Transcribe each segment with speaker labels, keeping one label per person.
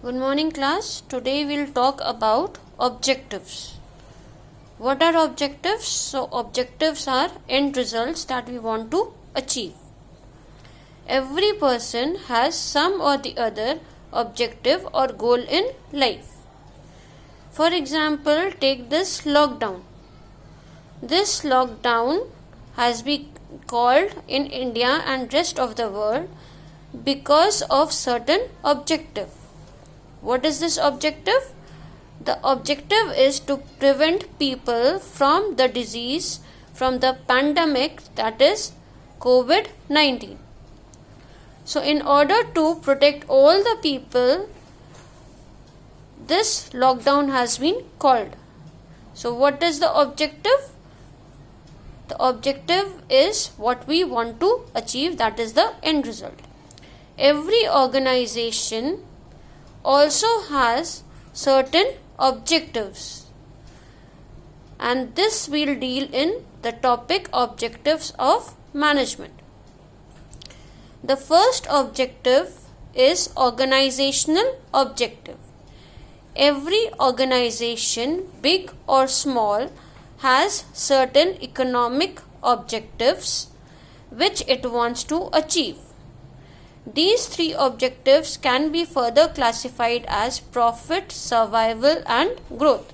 Speaker 1: Good morning, class. Today we'll talk about objectives. What are objectives? So, objectives are end results that we want to achieve. Every person has some or the other objective or goal in life. For example, take this lockdown. This lockdown has been called in India and rest of the world because of certain objective. What is this objective? The objective is to prevent people from the disease, from the pandemic, that is COVID-19. So, in order to protect all the people, this lockdown has been called. So, what is the objective? The objective is what we want to achieve, that is the end result. Every organization also has certain objectives, and this will deal in the topic objectives of management. The first objective is organizational objective. Every organization, big or small, has certain economic objectives which it wants to achieve. These three objectives can be further classified as profit, survival, and growth.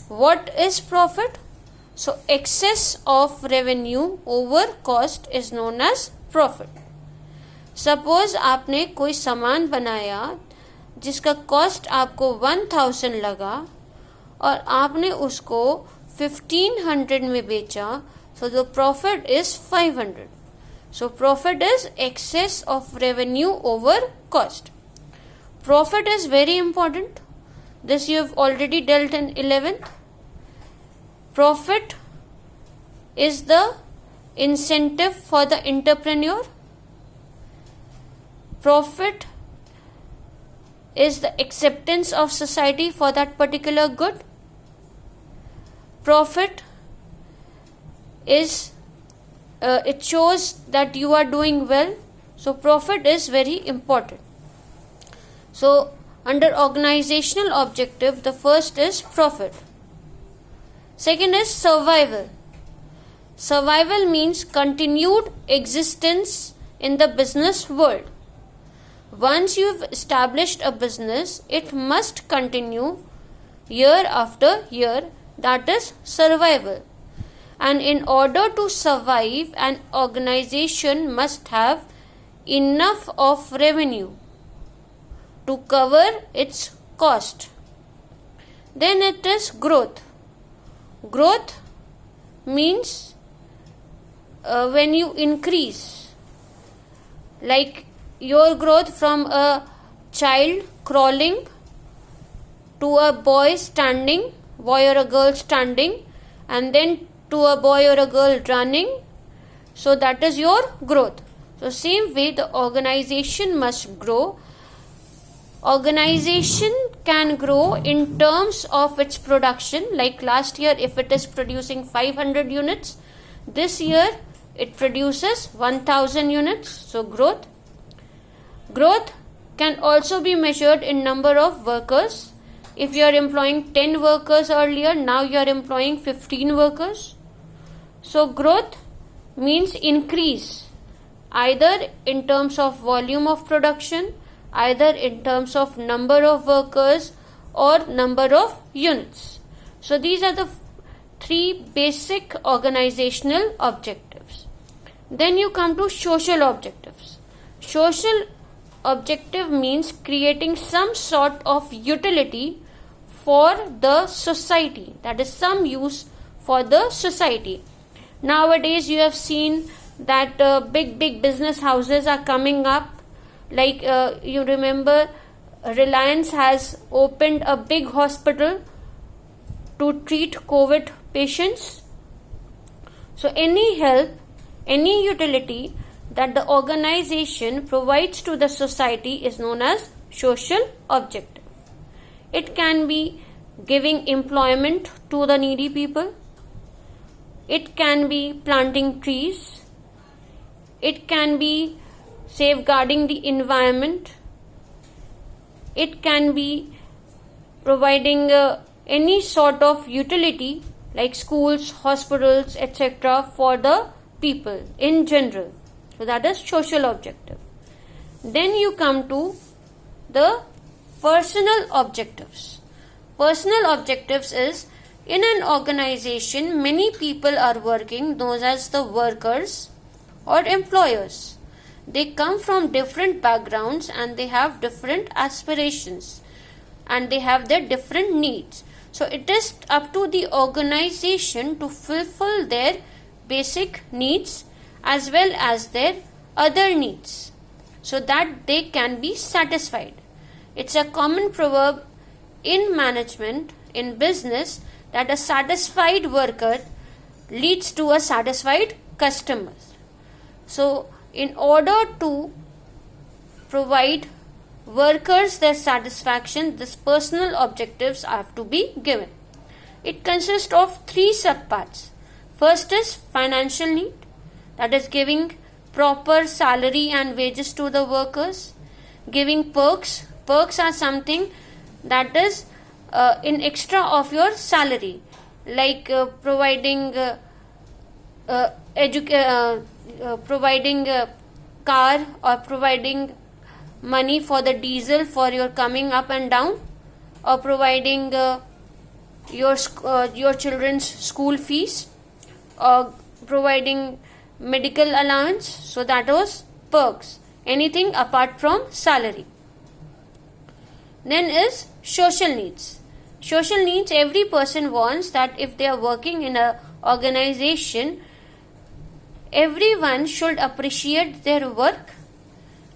Speaker 1: What is profit? So, excess of revenue over cost is known as profit. Suppose आपने कोई सामान बनाया जिसका cost आपको 1000 लगा और आपने उसको 1500 में बेचा, so the profit is 500. So, profit is excess of revenue over cost. Profit is very important. This you have already dealt in 11th. Profit is the incentive for the entrepreneur. Profit is the acceptance of society for that particular good. Profit is it shows that you are doing well. So, profit is very important. So, under organizational objective, the first is profit. Second is survival. Survival means continued existence in the business world. Once you've established a business, it must continue year after year. That is survival. And in order to survive, an organization must have enough of revenue to cover its cost. Then it is growth. Growth means when you increase, like your growth from a child crawling to a boy standing, boy or a girl standing, and then to a boy or a girl running. So, that is your growth. So, same way the organization must grow. Organization can grow in terms of its production. Like last year, if it is producing 500 units, this year it produces 1000 units. So, growth. Growth can also be measured in number of workers. If you are employing 10 workers earlier, now you are employing 15 workers. So, growth means increase, either in terms of volume of production, either in terms of number of workers or number of units. So, these are the three basic organizational objectives. Then you come to social objectives. Social objective means creating some sort of utility for the society, that is some use for the society. Nowadays you have seen that big business houses are coming up. Like you remember, Reliance has opened a big hospital to treat COVID patients. So, any help, any utility that the organization provides to the society is known as social objective. It can be giving employment to the needy people. It can be planting trees. It can be safeguarding the environment. It can be providing any sort of utility like schools, hospitals, etc. for the people in general. So that is social objective. Then you come to the personal objectives. Personal objectives is, in an organization many people are working, those as the workers or employers. They come from different backgrounds and they have different aspirations and they have their different needs. So it is up to the organization to fulfill their basic needs as well as their other needs so that they can be satisfied. It's a common proverb in management, in business, that a satisfied worker leads to a satisfied customer. So in order to provide workers their satisfaction, these personal objectives have to be given. It consists of 3 subparts. First is financial need, that is giving proper salary and wages to the workers. Giving perks. Perks are something that is in extra of your salary, like providing providing a car or providing money for the diesel for your coming up and down, or providing your children's school fees, or providing medical allowance. So that was perks, anything apart from salary. Then is social needs. Social needs, every person wants that if they are working in a organization, everyone should appreciate their work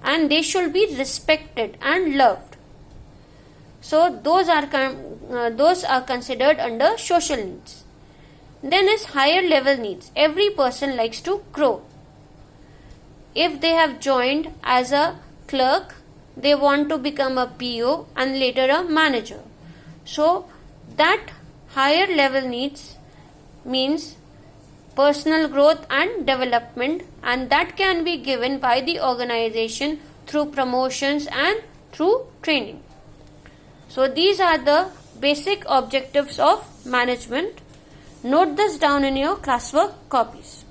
Speaker 1: and they should be respected and loved. So those are considered under social needs. Then is higher level needs. Every person likes to grow. If they have joined as a clerk, they want to become a PO and later a manager. So that higher level needs means personal growth and development, and that can be given by the organization through promotions and through training. So these are the basic objectives of management. Note this down in your classwork copies.